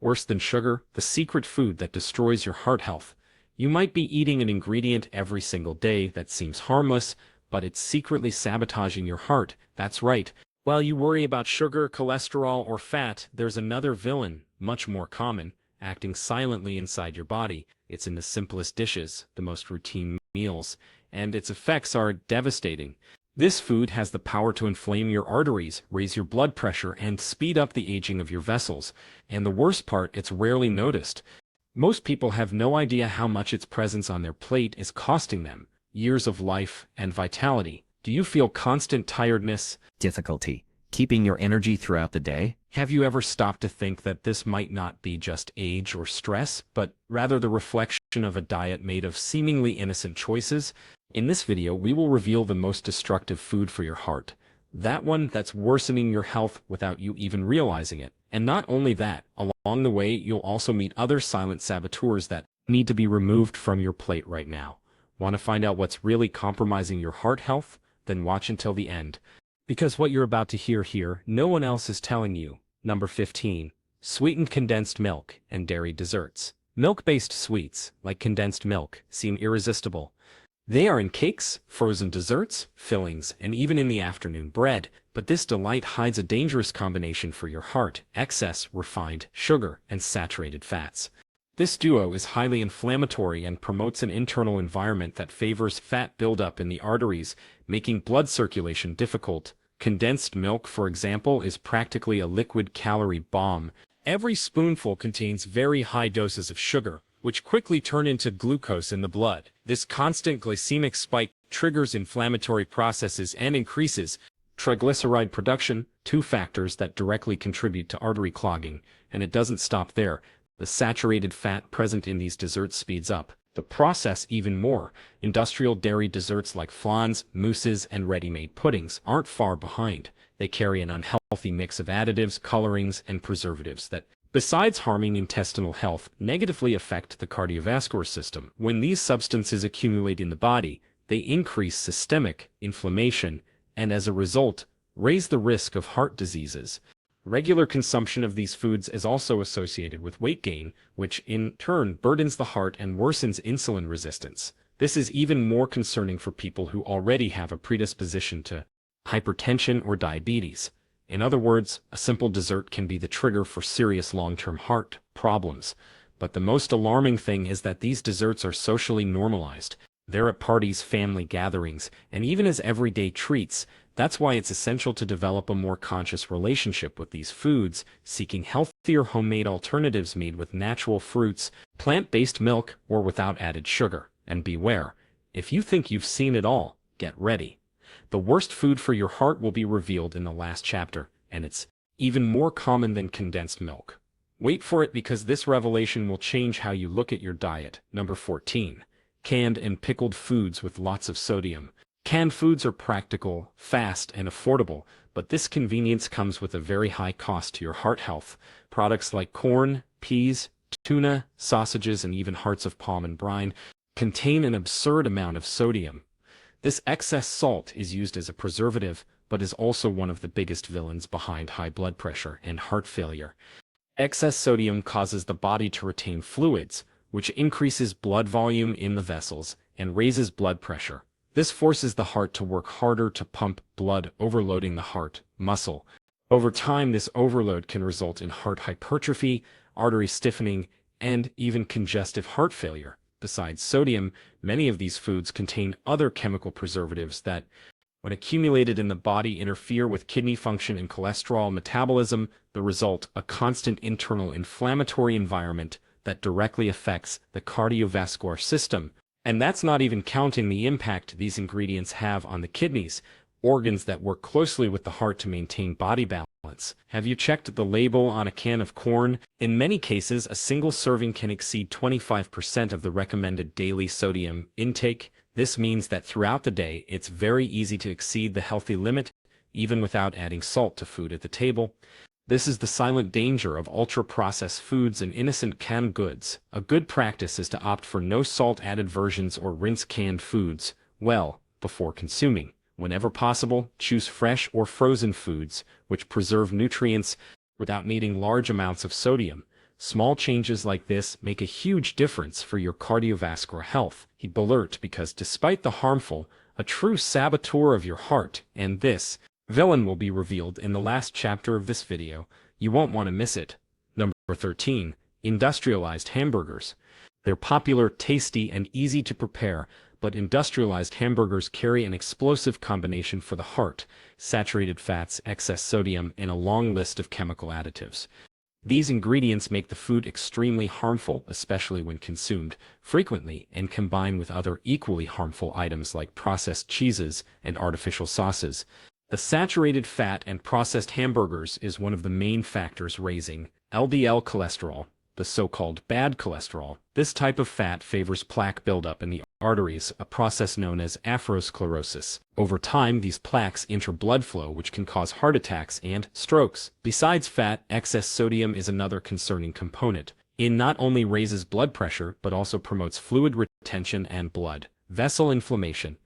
Worse than sugar, the secret food that destroys your heart health. You might be eating an ingredient every single day that seems harmless, but it's secretly sabotaging your heart. That's right. While you worry about sugar, cholesterol, or fat, there's another villain, much more common, acting silently inside your body. It's in the simplest dishes, the most routine meals, and its effects are devastating. This food has the power to inflame your arteries, raise your blood pressure, and speed up the aging of your vessels. And the worst part, it's rarely noticed. Most people have no idea how much its presence on their plate is costing them years of life and vitality. Do you feel constant tiredness, difficulty keeping your energy throughout the day? Have you ever stopped to think that this might not be just age or stress, but rather the reflection of a diet made of seemingly innocent choices? In this video, we will reveal the most destructive food for your heart. That one that's worsening your health without you even realizing it. And not only that, along the way, you'll also meet other silent saboteurs that need to be removed from your plate right now. Want to find out what's really compromising your heart health? Then watch until the end. Because what you're about to hear here, no one else is telling you. Number 15. Sweetened condensed milk and dairy desserts. Milk-based sweets, like condensed milk, seem irresistible. They are in cakes, frozen desserts, fillings, and even in the afternoon bread, but this delight hides a dangerous combination for your heart: excess refined sugar and saturated fats. This duo is highly inflammatory and promotes an internal environment that favors fat buildup in the arteries, making blood circulation difficult. Condensed milk, for example, is practically a liquid calorie bomb. Every spoonful contains very high doses of sugar, which quickly turn into glucose in the blood. This constant glycemic spike triggers inflammatory processes and increases triglyceride production, two factors that directly contribute to artery clogging. And it doesn't stop there. The saturated fat present in these desserts speeds up the process even more. Industrial dairy desserts like flans, mousses, and ready-made puddings aren't far behind. They carry an unhealthy mix of additives, colorings, and preservatives that, besides harming intestinal health, negatively affect the cardiovascular system. When these substances accumulate in the body, they increase systemic inflammation and, as a result, raise the risk of heart diseases. Regular consumption of these foods is also associated with weight gain, which in turn burdens the heart and worsens insulin resistance. This is even more concerning for people who already have a predisposition to hypertension or diabetes. In other words, a simple dessert can be the trigger for serious long-term heart problems. But the most alarming thing is that these desserts are socially normalized. They're at parties, family gatherings, and even as everyday treats. That's why it's essential to develop a more conscious relationship with these foods, seeking healthier homemade alternatives made with natural fruits, plant-based milk, or without added sugar. And beware, if you think you've seen it all, get ready. The worst food for your heart will be revealed in the last chapter, and it's even more common than condensed milk. Wait for it, because this revelation will change how you look at your diet. Number 14. Canned and pickled foods with lots of sodium. Canned foods are practical, fast, and affordable, but this convenience comes with a very high cost to your heart health. Products like corn, peas, tuna, sausages, and even hearts of palm and brine contain an absurd amount of sodium. This excess salt is used as a preservative, but is also one of the biggest villains behind high blood pressure and heart failure. Excess sodium causes the body to retain fluids, which increases blood volume in the vessels and raises blood pressure. This forces the heart to work harder to pump blood, overloading the heart muscle. Over time, this overload can result in heart hypertrophy, artery stiffening, and even congestive heart failure. Besides sodium, many of these foods contain other chemical preservatives that, when accumulated in the body, interfere with kidney function and cholesterol metabolism. The result, a constant internal inflammatory environment that directly affects the cardiovascular system. And that's not even counting the impact these ingredients have on the kidneys, organs that work closely with the heart to maintain body balance. Have you checked the label on a can of corn? In many cases, a single serving can exceed 25% of the recommended daily sodium intake. This means that throughout the day, it's very easy to exceed the healthy limit, even without adding salt to food at the table. This is the silent danger of ultra-processed foods and innocent canned goods. A good practice is to opt for no salt-added versions or rinse canned foods well before consuming. Whenever possible, choose fresh or frozen foods, which preserve nutrients without needing large amounts of sodium. Small changes like this make a huge difference for your cardiovascular health. Keep alert because despite the harmful, a true saboteur of your heart, and this villain will be revealed in the last chapter of this video. You won't want to miss it. Number 13. Industrialized hamburgers. They're popular, tasty, and easy to prepare, but industrialized hamburgers carry an explosive combination for the heart: saturated fats, excess sodium, and a long list of chemical additives. These ingredients make the food extremely harmful, especially when consumed frequently and combined with other equally harmful items like processed cheeses and artificial sauces. The saturated fat and processed hamburgers is one of the main factors raising LDL cholesterol, the so-called bad cholesterol. This type of fat favors plaque buildup in the arteries, a process known as atherosclerosis. Over time, these plaques enter blood flow, which can cause heart attacks and strokes. Besides fat, excess sodium is another concerning component. It not only raises blood pressure, but also promotes fluid retention and blood vessel inflammation.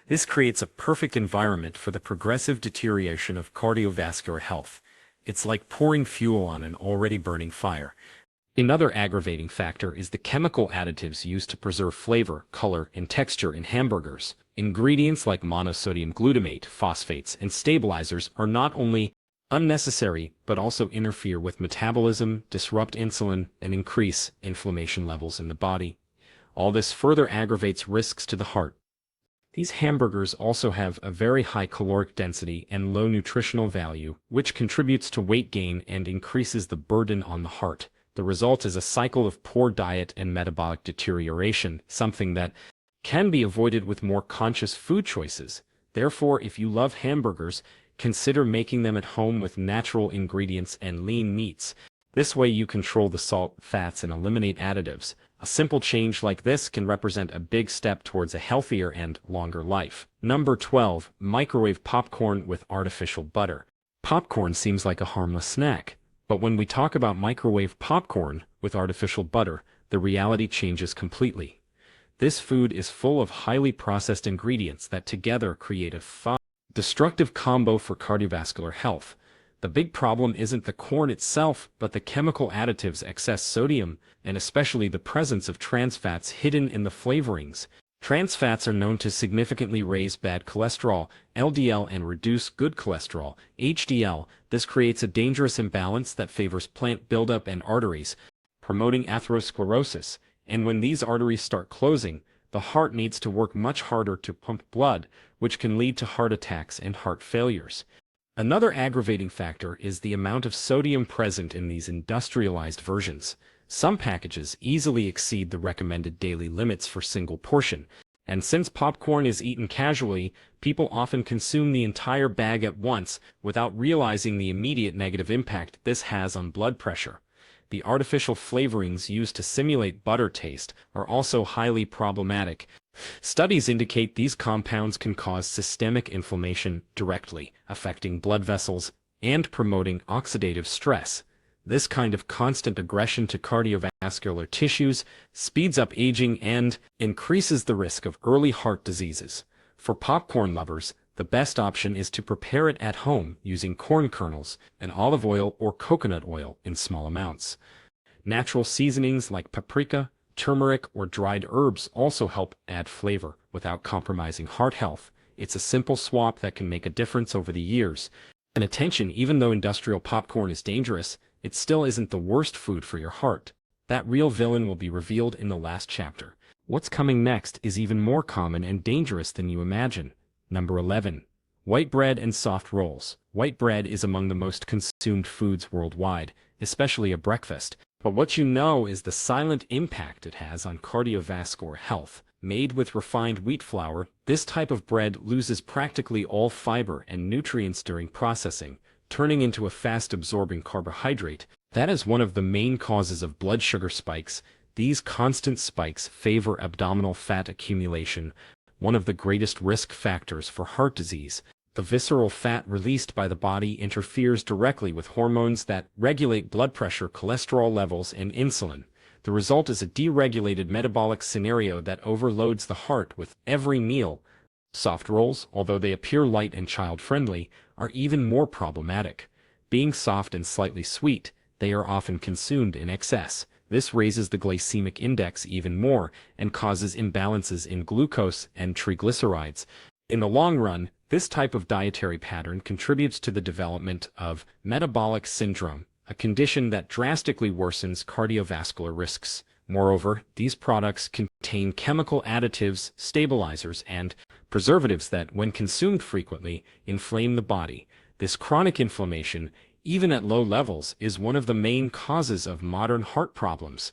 This creates a perfect environment for the progressive deterioration of cardiovascular health. It's like pouring fuel on an already burning fire. Another aggravating factor is the chemical additives used to preserve flavor, color, and texture in hamburgers. Ingredients like monosodium glutamate, phosphates, and stabilizers are not only unnecessary but also interfere with metabolism, disrupt insulin, and increase inflammation levels in the body. All this further aggravates risks to the heart. These hamburgers also have a very high caloric density and low nutritional value, which contributes to weight gain and increases the burden on the heart. The result is a cycle of poor diet and metabolic deterioration, something that can be avoided with more conscious food choices. Therefore, if you love hamburgers, consider making them at home with natural ingredients and lean meats. This way you control the salt, fats, and eliminate additives. A simple change like this can represent a big step towards a healthier and longer life. Number 12. Microwave popcorn with artificial butter. Popcorn seems like a harmless snack, but when we talk about microwave popcorn with artificial butter, the reality changes completely. This food is full of highly processed ingredients that together create a destructive combo for cardiovascular health. The big problem isn't the corn itself, but the chemical additives, excess sodium, and especially the presence of trans fats hidden in the flavorings. Trans fats are known to significantly raise bad cholesterol, LDL, and reduce good cholesterol, HDL. This creates a dangerous imbalance that favors plant buildup and arteries, promoting atherosclerosis. And when these arteries start closing, the heart needs to work much harder to pump blood, which can lead to heart attacks and heart failures. Another aggravating factor is the amount of sodium present in these industrialized versions. Some packages easily exceed the recommended daily limits for single portion, and since popcorn is eaten casually, people often consume the entire bag at once without realizing the immediate negative impact this has on blood pressure. The artificial flavorings used to simulate butter taste are also highly problematic. Studies indicate these compounds can cause systemic inflammation directly, affecting blood vessels and promoting oxidative stress. This kind of constant aggression to cardiovascular tissues speeds up aging and increases the risk of early heart diseases. For popcorn lovers, the best option is to prepare it at home using corn kernels and olive oil or coconut oil in small amounts. Natural seasonings like paprika, turmeric, or dried herbs also help add flavor without compromising heart health. It's a simple swap that can make a difference over the years. And attention, even though industrial popcorn is dangerous, it still isn't the worst food for your heart. That real villain will be revealed in the last chapter. What's coming next is even more common and dangerous than you imagine. Number 11. White bread and soft rolls. White bread is among the most consumed foods worldwide, especially at breakfast. But what you know is the silent impact it has on cardiovascular health. Made with refined wheat flour, this type of bread loses practically all fiber and nutrients during processing, turning into a fast-absorbing carbohydrate. That is one of the main causes of blood sugar spikes. These constant spikes favor abdominal fat accumulation, one of the greatest risk factors for heart disease. The visceral fat released by the body interferes directly with hormones that regulate blood pressure, cholesterol levels, and insulin. The result is a deregulated metabolic scenario that overloads the heart with every meal. Soft rolls, although they appear light and child-friendly, are even more problematic. Being soft and slightly sweet, they are often consumed in excess. This raises the glycemic index even more and causes imbalances in glucose and triglycerides. In the long run, this type of dietary pattern contributes to the development of metabolic syndrome, a condition that drastically worsens cardiovascular risks. Moreover, these products contain chemical additives, stabilizers, and preservatives that, when consumed frequently, inflame the body. This chronic inflammation, even at low levels, is one of the main causes of modern heart problems.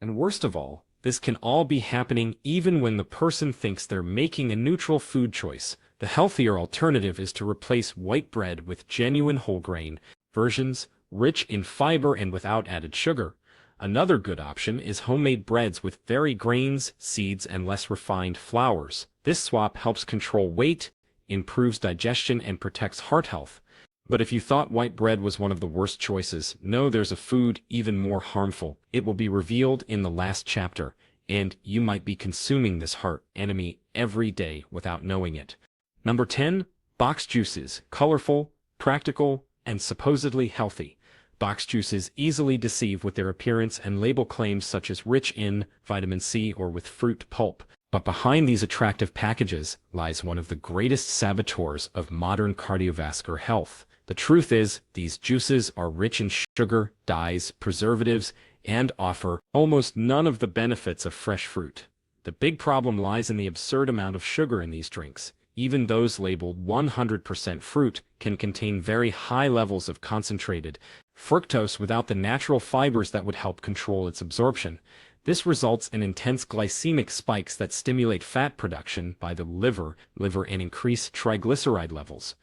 And worst of all, this can all be happening even when the person thinks they're making a neutral food choice. The healthier alternative is to replace white bread with genuine whole grain versions, rich in fiber and without added sugar. Another good option is homemade breads with varied grains, seeds, and less refined flours. This swap helps control weight, improves digestion, and protects heart health. But if you thought white bread was one of the worst choices, no, there's a food even more harmful. It will be revealed in the last chapter, and you might be consuming this heart enemy every day without knowing it. Number 10. Box juices. Colorful, practical, and supposedly healthy. Box juices easily deceive with their appearance and label claims such as rich in vitamin C or with fruit pulp. But behind these attractive packages lies one of the greatest saboteurs of modern cardiovascular health. The truth is, these juices are rich in sugar, dyes, preservatives, and offer almost none of the benefits of fresh fruit. The big problem lies in the absurd amount of sugar in these drinks. Even those labeled 100% fruit can contain very high levels of concentrated fructose without the natural fibers that would help control its absorption. This results in intense glycemic spikes that stimulate fat production by the liver and increase triglyceride levels,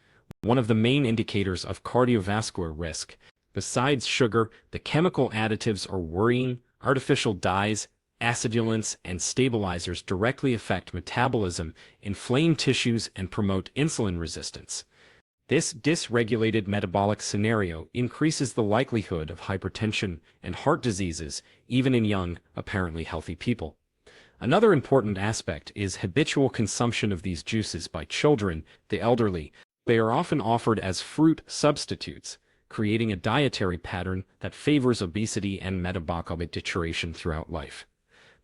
one of the main indicators of cardiovascular risk. Besides sugar, the chemical additives are worrying. Artificial dyes, acidulants, and stabilizers directly affect metabolism, inflame tissues, and promote insulin resistance. This dysregulated metabolic scenario increases the likelihood of hypertension and heart diseases, even in young, apparently healthy people. Another important aspect is habitual consumption of these juices by children, the elderly. They are often offered as fruit substitutes, creating a dietary pattern that favors obesity and metabolic deterioration throughout life.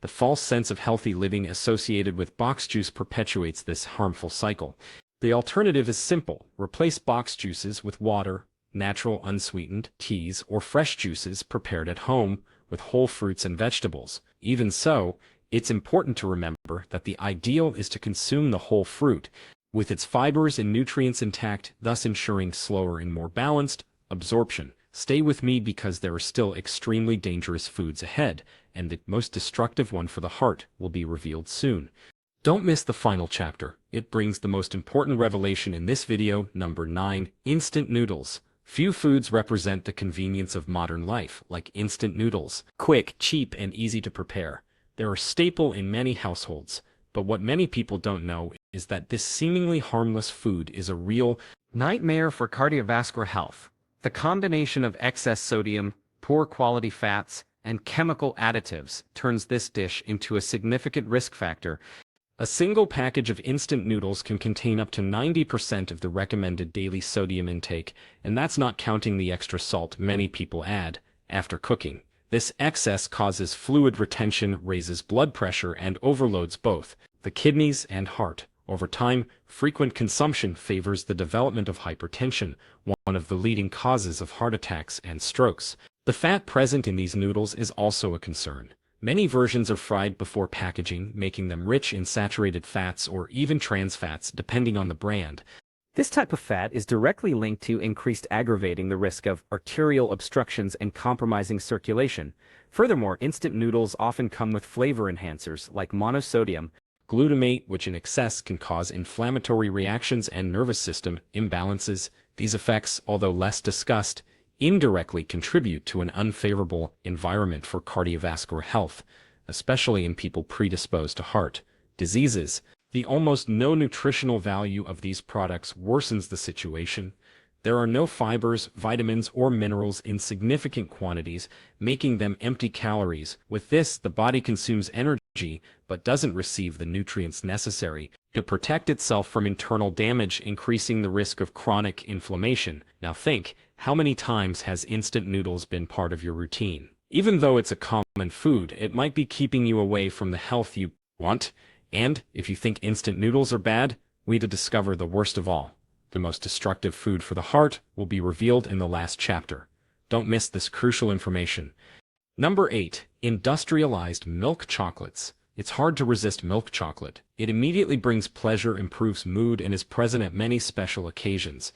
The false sense of healthy living associated with box juice perpetuates this harmful cycle. The alternative is simple: replace box juices with water, natural unsweetened teas, or fresh juices prepared at home with whole fruits and vegetables. Even so, it's important to remember that the ideal is to consume the whole fruit, with its fibers and nutrients intact, thus ensuring slower and more balanced absorption. Stay with me because there are still extremely dangerous foods ahead, and the most destructive one for the heart will be revealed soon. Don't miss the final chapter. It brings the most important revelation in this video. Number 9. Instant noodles. Few foods represent the convenience of modern life like instant noodles. Quick, cheap, and easy to prepare. They're a staple in many households. But what many people don't know is that this seemingly harmless food is a real nightmare for cardiovascular health. The combination of excess sodium, poor quality fats, and chemical additives turns this dish into a significant risk factor. A single package of instant noodles can contain up to 90% of the recommended daily sodium intake, and that's not counting the extra salt many people add after cooking. This excess causes fluid retention, raises blood pressure, and overloads both the kidneys and heart. Over time, frequent consumption favors the development of hypertension, one of the leading causes of heart attacks and strokes. The fat present in these noodles is also a concern. Many versions are fried before packaging, making them rich in saturated fats or even trans fats, depending on the brand. This type of fat is directly linked to increased aggravating the risk of arterial obstructions and compromising circulation. Furthermore, instant noodles often come with flavor enhancers like monosodium glutamate, which in excess can cause inflammatory reactions and nervous system imbalances. These effects, although less discussed, indirectly contribute to an unfavorable environment for cardiovascular health, especially in people predisposed to heart diseases. The almost no nutritional value of these products worsens the situation. There are no fibers, vitamins, or minerals in significant quantities, making them empty calories. With this, the body consumes energy but doesn't receive the nutrients necessary to protect itself from internal damage, increasing the risk of chronic inflammation. Now think, How many times has instant noodles been part of your routine? Even though it's a common food, it might be keeping you away from the health you want. And if you think instant noodles are bad, we to discover the worst of all. The most destructive food for the heart will be revealed in the last chapter. Don't miss this crucial information. Number 8. Industrialized milk chocolates. It's hard to resist milk chocolate. It immediately brings pleasure, improves mood, and is present at many special occasions.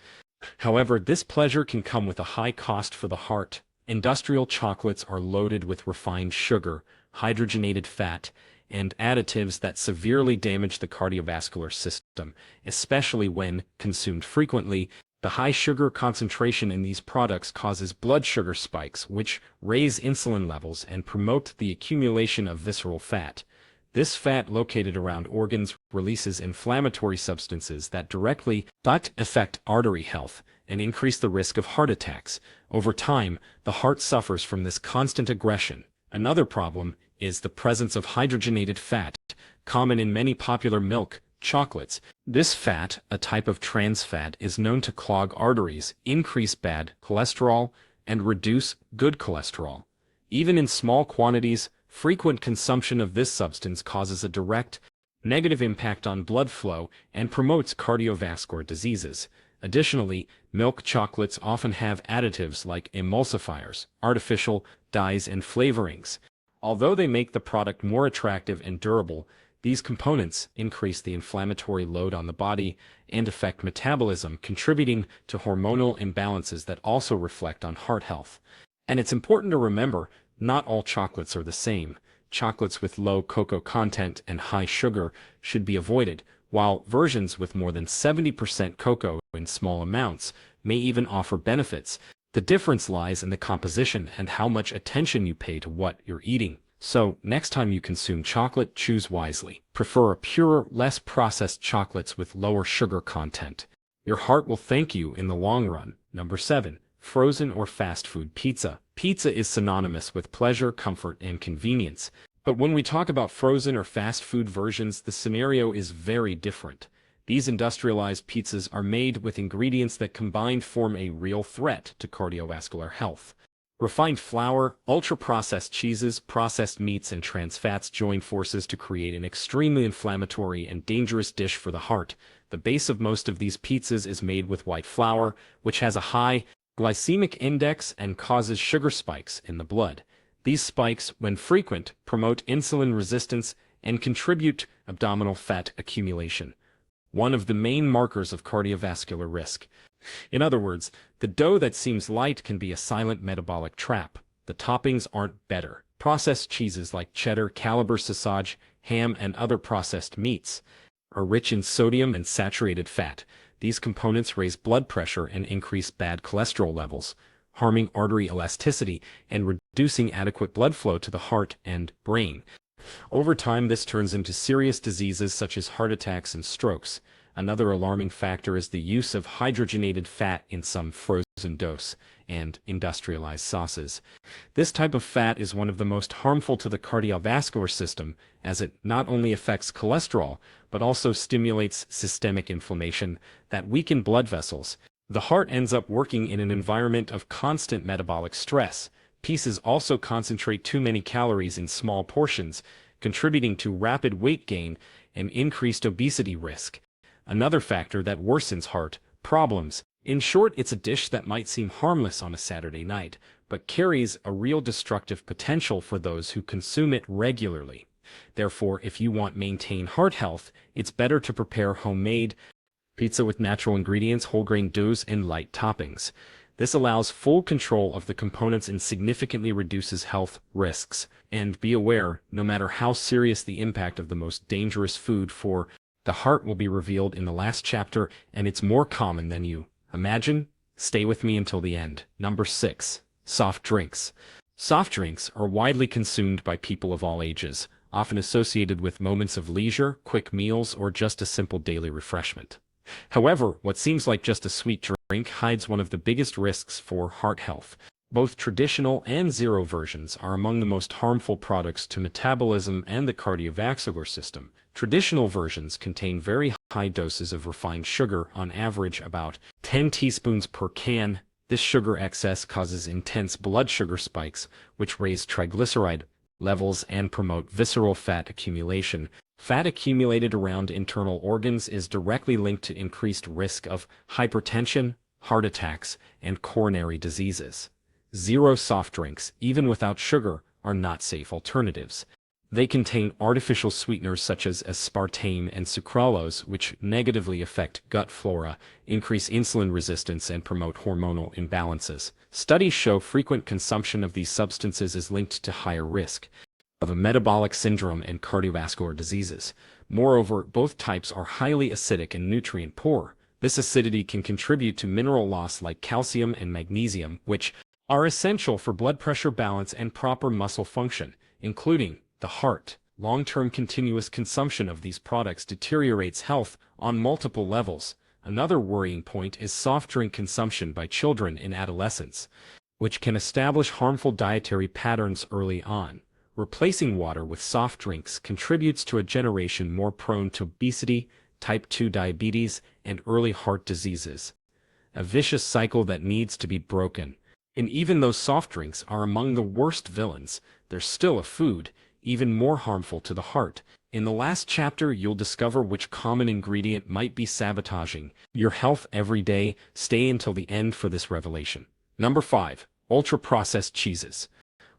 However, this pleasure can come with a high cost for the heart. Industrial chocolates are loaded with refined sugar, hydrogenated fat, and additives that severely damage the cardiovascular system, especially when consumed frequently. The high sugar concentration in these products causes blood sugar spikes, which raise insulin levels and promote the accumulation of visceral fat. This fat located around organs releases inflammatory substances that directly affect artery health and increase the risk of heart attacks. Over time, the heart suffers from this constant aggression. Another problem is the presence of hydrogenated fat, common in many popular milk chocolates. This fat, a type of trans fat, is known to clog arteries, increase bad cholesterol, and reduce good cholesterol. Even in small quantities, frequent consumption of this substance causes a direct negative impact on blood flow and promotes cardiovascular diseases. Additionally, milk chocolates often have additives like emulsifiers, artificial dyes, and flavorings. Although they make the product more attractive and durable, these components increase the inflammatory load on the body and affect metabolism, contributing to hormonal imbalances that also reflect on heart health. And it's important to remember, not all chocolates are the same. Chocolates with low cocoa content and high sugar should be avoided, while versions with more than 70% cocoa in small amounts may even offer benefits. The difference lies in the composition and how much attention you pay to what you're eating. So, next time you consume chocolate, choose wisely. Prefer a purer, less processed chocolates with lower sugar content. Your heart will thank you in the long run. Number 7. Frozen or fast food pizza. Pizza is synonymous with pleasure, comfort, and convenience. But when we talk about frozen or fast food versions, the scenario is very different. These industrialized pizzas are made with ingredients that combined form a real threat to cardiovascular health. Refined flour, ultra-processed cheeses, processed meats, and trans fats join forces to create an extremely inflammatory and dangerous dish for the heart. The base of most of these pizzas is made with white flour, which has a high glycemic index and causes sugar spikes in the blood. These spikes, when frequent, promote insulin resistance and contribute to abdominal fat accumulation, one of the main markers of cardiovascular risk. In other words, the dough that seems light can be a silent metabolic trap. The toppings aren't better. Processed cheeses like cheddar, caliber sausage, ham, and other processed meats are rich in sodium and saturated fat. These components raise blood pressure and increase bad cholesterol levels, harming artery elasticity and reducing adequate blood flow to the heart and brain. Over time, this turns into serious diseases such as heart attacks and strokes. Another alarming factor is the use of hydrogenated fat in some frozen doughs and industrialized sauces. This type of fat is one of the most harmful to the cardiovascular system, as it not only affects cholesterol, but also stimulates systemic inflammation that weaken blood vessels. The heart ends up working in an environment of constant metabolic stress. Pieces also concentrate too many calories in small portions, contributing to rapid weight gain and increased obesity risk. Another factor that worsens heart problems. In short, it's a dish that might seem harmless on a Saturday night, but carries a real destructive potential for those who consume it regularly. Therefore, if you want to maintain heart health, it's better to prepare homemade pizza with natural ingredients, whole grain doughs, and light toppings. This allows full control of the components and significantly reduces health risks. And be aware, no matter how serious the impact of the most dangerous food for the heart will be revealed in the last chapter, and it's more common than you imagine. Stay with me until the end. Number 6. Soft drinks. Soft drinks are widely consumed by people of all ages, often associated with moments of leisure, quick meals, or just a simple daily refreshment. However, what seems like just a sweet drink hides one of the biggest risks for heart health. Both traditional and zero versions are among the most harmful products to metabolism and the cardiovascular system. Traditional versions contain very high doses of refined sugar, on average about 10 teaspoons per can. This sugar excess causes intense blood sugar spikes, which raise triglyceride levels and promote visceral fat accumulation. Fat accumulated around internal organs is directly linked to increased risk of hypertension, heart attacks, and coronary diseases. Zero soft drinks, even without sugar, are not safe alternatives. They contain artificial sweeteners such as aspartame and sucralose, which negatively affect gut flora, increase insulin resistance, and promote hormonal imbalances. Studies show frequent consumption of these substances is linked to higher risk of a metabolic syndrome and cardiovascular diseases. Moreover, both types are highly acidic and nutrient poor. This acidity can contribute to mineral loss like calcium and magnesium, which are essential for blood pressure balance and proper muscle function, including the heart. Long-term continuous consumption of these products deteriorates health on multiple levels. Another worrying point is soft drink consumption by children in adolescence, which can establish harmful dietary patterns early on. Replacing water with soft drinks contributes to a generation more prone to obesity, type 2 diabetes, and early heart diseases. A vicious cycle that needs to be broken. And even though soft drinks are among the worst villains, they're still a food, even more harmful to the heart. In the last chapter, you'll discover which common ingredient might be sabotaging your health every day. Stay until the end for this revelation. Number 5. Ultra-processed cheeses.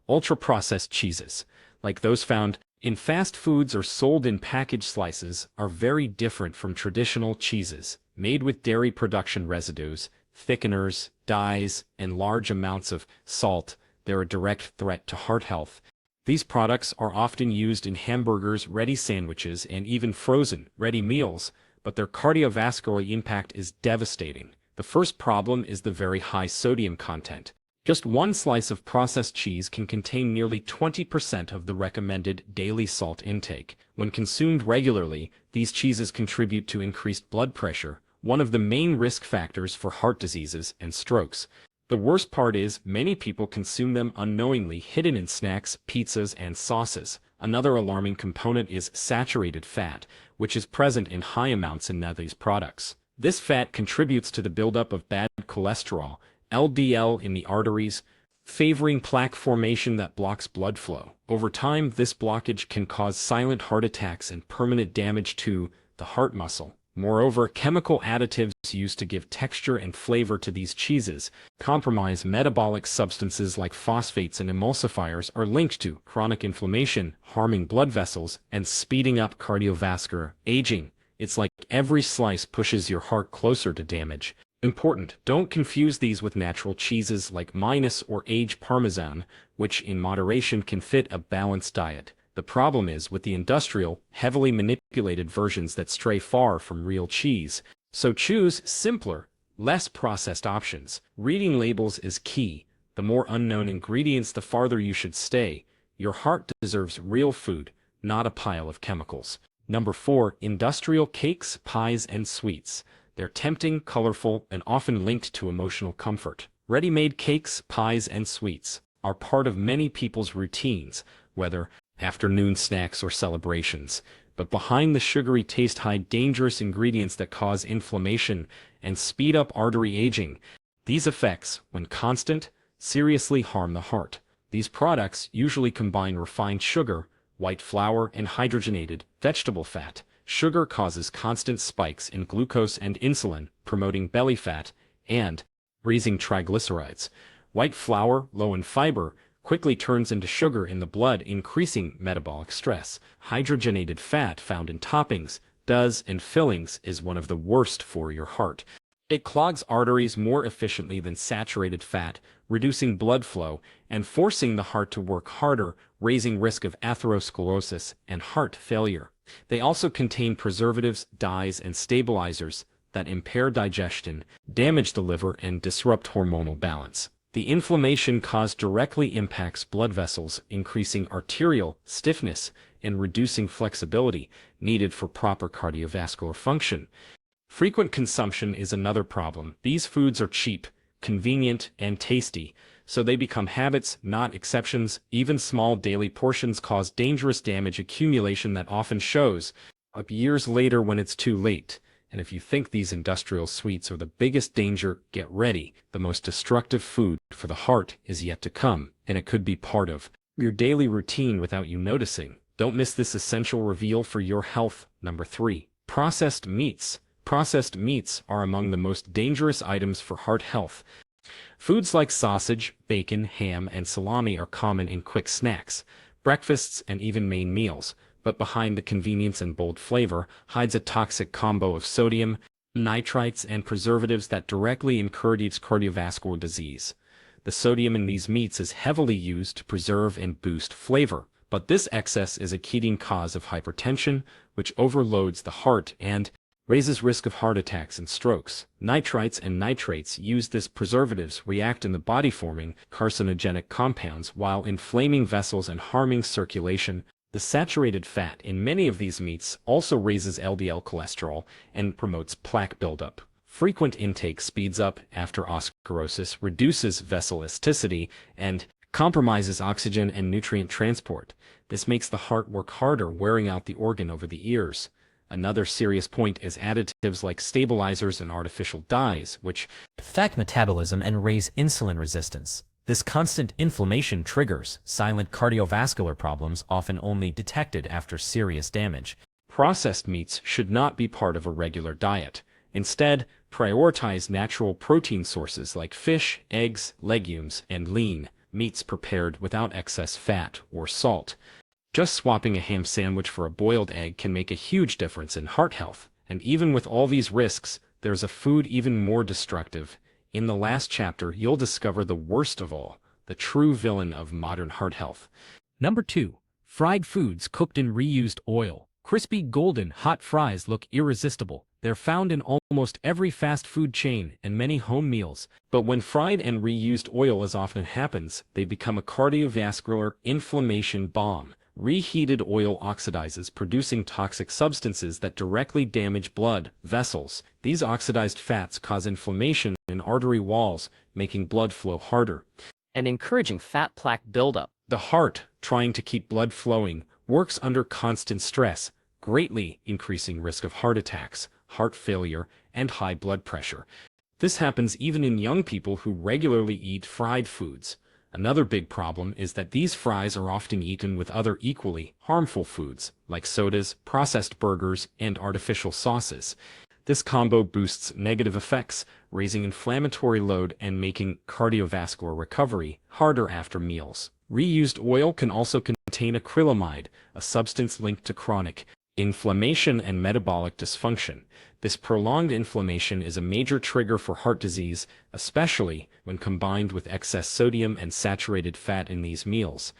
Ultra-processed cheeses, like those found in fast foods or sold in packaged slices, are very different from traditional cheeses, made with dairy production residues, thickeners, dyes, and large amounts of salt. They're a direct threat to heart health. These products are often used in hamburgers, ready sandwiches, and even frozen, ready meals, but their cardiovascular impact is devastating. The first problem is the very high sodium content. Just one slice of processed cheese can contain nearly 20% of the recommended daily salt intake. When consumed regularly, these cheeses contribute to increased blood pressure, one of the main risk factors for heart diseases and strokes. The worst part is, many people consume them unknowingly, hidden in snacks, pizzas, and sauces. Another alarming component is saturated fat, which is present in high amounts in these products. This fat contributes to the buildup of bad cholesterol, LDL, in the arteries, favoring plaque formation that blocks blood flow. Over time, this blockage can cause silent heart attacks and permanent damage to the heart muscle. Moreover, chemical additives used to give texture and flavor to these cheeses compromise metabolic substances like phosphates, and emulsifiers are linked to chronic inflammation, harming blood vessels, and speeding up cardiovascular aging. It's like every slice pushes your heart closer to damage. Important: don't confuse these with natural cheeses like minus or aged Parmesan, which in moderation can fit a balanced diet. The problem is with the industrial, heavily manipulated versions that stray far from real cheese. So choose simpler, less processed options. Reading labels is key. The more unknown ingredients, the farther you should stay. Your heart deserves real food, not a pile of chemicals. Number 4. Industrial cakes, pies, and sweets. They're tempting, colorful, and often linked to emotional comfort. Ready-made cakes, pies, and sweets are part of many people's routines, whether afternoon snacks or celebrations. But behind the sugary taste hide dangerous ingredients that cause inflammation and speed up artery aging. These effects, when constant, seriously harm the heart. These products usually combine refined sugar, white flour, and hydrogenated vegetable fat. Sugar causes constant spikes in glucose and insulin, promoting belly fat and raising triglycerides. White flour, low in fiber, quickly turns into sugar in the blood, increasing metabolic stress. Hydrogenated fat found in toppings, and fillings is one of the worst for your heart. It clogs arteries more efficiently than saturated fat, reducing blood flow and forcing the heart to work harder, raising risk of atherosclerosis and heart failure. They also contain preservatives, dyes, and stabilizers that impair digestion, damage the liver, and disrupt hormonal balance. The inflammation caused directly impacts blood vessels, increasing arterial stiffness and reducing flexibility needed for proper cardiovascular function. Frequent consumption is another problem. These foods are cheap, convenient, and tasty, so they become habits, not exceptions. Even small daily portions cause dangerous damage accumulation that often shows up years later when it's too late. And if you think these industrial sweets are the biggest danger, get ready. The most destructive food for the heart is yet to come, and it could be part of your daily routine without you noticing. Don't miss this essential reveal for your health. Number 3. Processed meats. Processed meats are among the most dangerous items for heart health. Foods like sausage, bacon, ham, and salami are common in quick snacks, breakfasts, and even main meals. But behind the convenience and bold flavor hides a toxic combo of sodium, nitrites, and preservatives that directly encourage cardiovascular disease. The sodium in these meats is heavily used to preserve and boost flavor, but this excess is a leading cause of hypertension, which overloads the heart and raises risk of heart attacks and strokes. Nitrites and nitrates used as preservatives react in the body, forming carcinogenic compounds while inflaming vessels and harming circulation. The saturated fat in many of these meats also raises LDL cholesterol and promotes plaque buildup. Frequent intake speeds up atherosclerosis, reduces vessel elasticity, and compromises oxygen and nutrient transport. This makes the heart work harder, wearing out the organ over the years. Another serious point is additives like stabilizers and artificial dyes, which affect metabolism and raise insulin resistance. This constant inflammation triggers silent cardiovascular problems, often only detected after serious damage. Processed meats should not be part of a regular diet. Instead, prioritize natural protein sources like fish, eggs, legumes, and lean meats prepared without excess fat or salt. Just swapping a ham sandwich for a boiled egg can make a huge difference in heart health. And even with all these risks, there's a food even more destructive. In the last chapter, you'll discover the worst of all, the true villain of modern heart health. Number 2. Fried foods cooked in reused oil. Crispy, golden, hot fries look irresistible. They're found in almost every fast food chain and many home meals. But when fried and reused oil, as often happens, they become a cardiovascular inflammation bomb. Reheated oil oxidizes, producing toxic substances that directly damage blood vessels. These oxidized fats cause inflammation in artery walls, making blood flow harder and encouraging fat plaque buildup. The heart, trying to keep blood flowing, works under constant stress, greatly increasing risk of heart attacks, heart failure, and high blood pressure. This happens even in young people who regularly eat fried foods. Another big problem is that these fries are often eaten with other equally harmful foods, like sodas, processed burgers, and artificial sauces. This combo boosts negative effects, raising inflammatory load and making cardiovascular recovery harder after meals. Reused oil can also contain acrylamide, a substance linked to chronic inflammation and metabolic dysfunction. This prolonged inflammation is a major trigger for heart disease, especially when combined with excess sodium and saturated fat in these meals.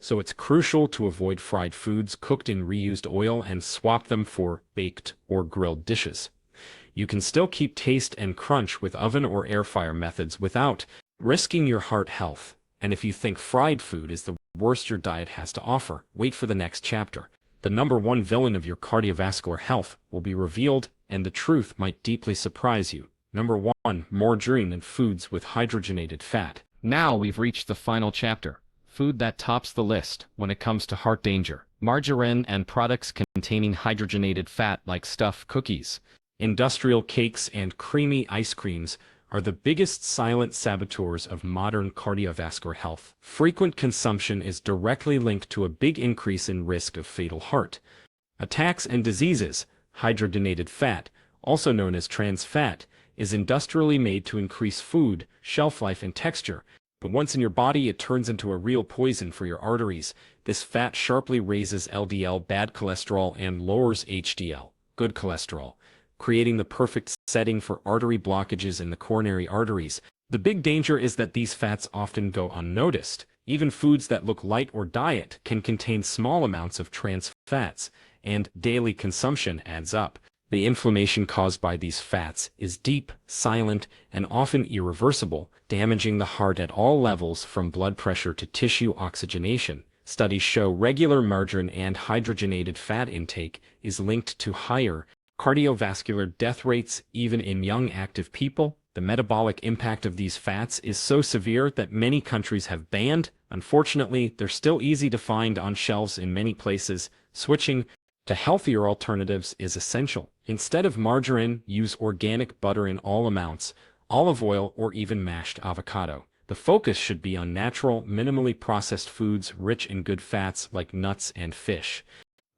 So it's crucial to avoid fried foods cooked in reused oil and swap them for baked or grilled dishes. You can still keep taste and crunch with oven or air fryer methods without risking your heart health. And if you think fried food is the worst your diet has to offer, wait for the next chapter. The number 1 villain of your cardiovascular health will be revealed, and the truth might deeply surprise you. Number 1. Margarine and foods with hydrogenated fat. Now we've reached the final chapter. Food that tops the list when it comes to heart danger. Margarine and products containing hydrogenated fat like stuffed cookies, industrial cakes, and creamy ice creams are the biggest silent saboteurs of modern cardiovascular health. Frequent consumption is directly linked to a big increase in risk of fatal heart attacks and diseases. Hydrogenated fat, also known as trans fat, is industrially made to increase food shelf life and texture. But once in your body, it turns into a real poison for your arteries. This fat sharply raises LDL, bad cholesterol, and lowers HDL, good cholesterol, creating the perfect setting for artery blockages in the coronary arteries. The big danger is that these fats often go unnoticed. Even foods that look light or diet can contain small amounts of trans fats, and daily consumption adds up. The inflammation caused by these fats is deep, silent, and often irreversible, damaging the heart at all levels from blood pressure to tissue oxygenation. Studies show regular margarine and hydrogenated fat intake is linked to higher cardiovascular death rates even in young active people. The metabolic impact of these fats is so severe that many countries have banned. Unfortunately, they're still easy to find on shelves in many places. Switching to healthier alternatives is essential. Instead of margarine, use organic butter in all amounts, olive oil, or even mashed avocado. The focus should be on natural, minimally processed foods rich in good fats like nuts and fish.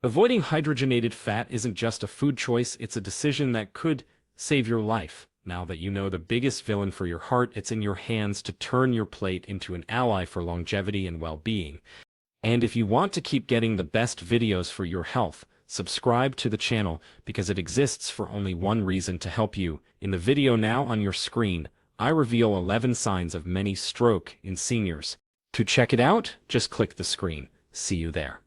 Avoiding hydrogenated fat isn't just a food choice, it's a decision that could save your life. Now that you know the biggest villain for your heart, it's in your hands to turn your plate into an ally for longevity and well-being. And if you want to keep getting the best videos for your health, subscribe to the channel because it exists for only one reason: to help you. In the video now on your screen, I reveal 11 signs of many stroke in seniors. To check it out, just click the screen. See you there.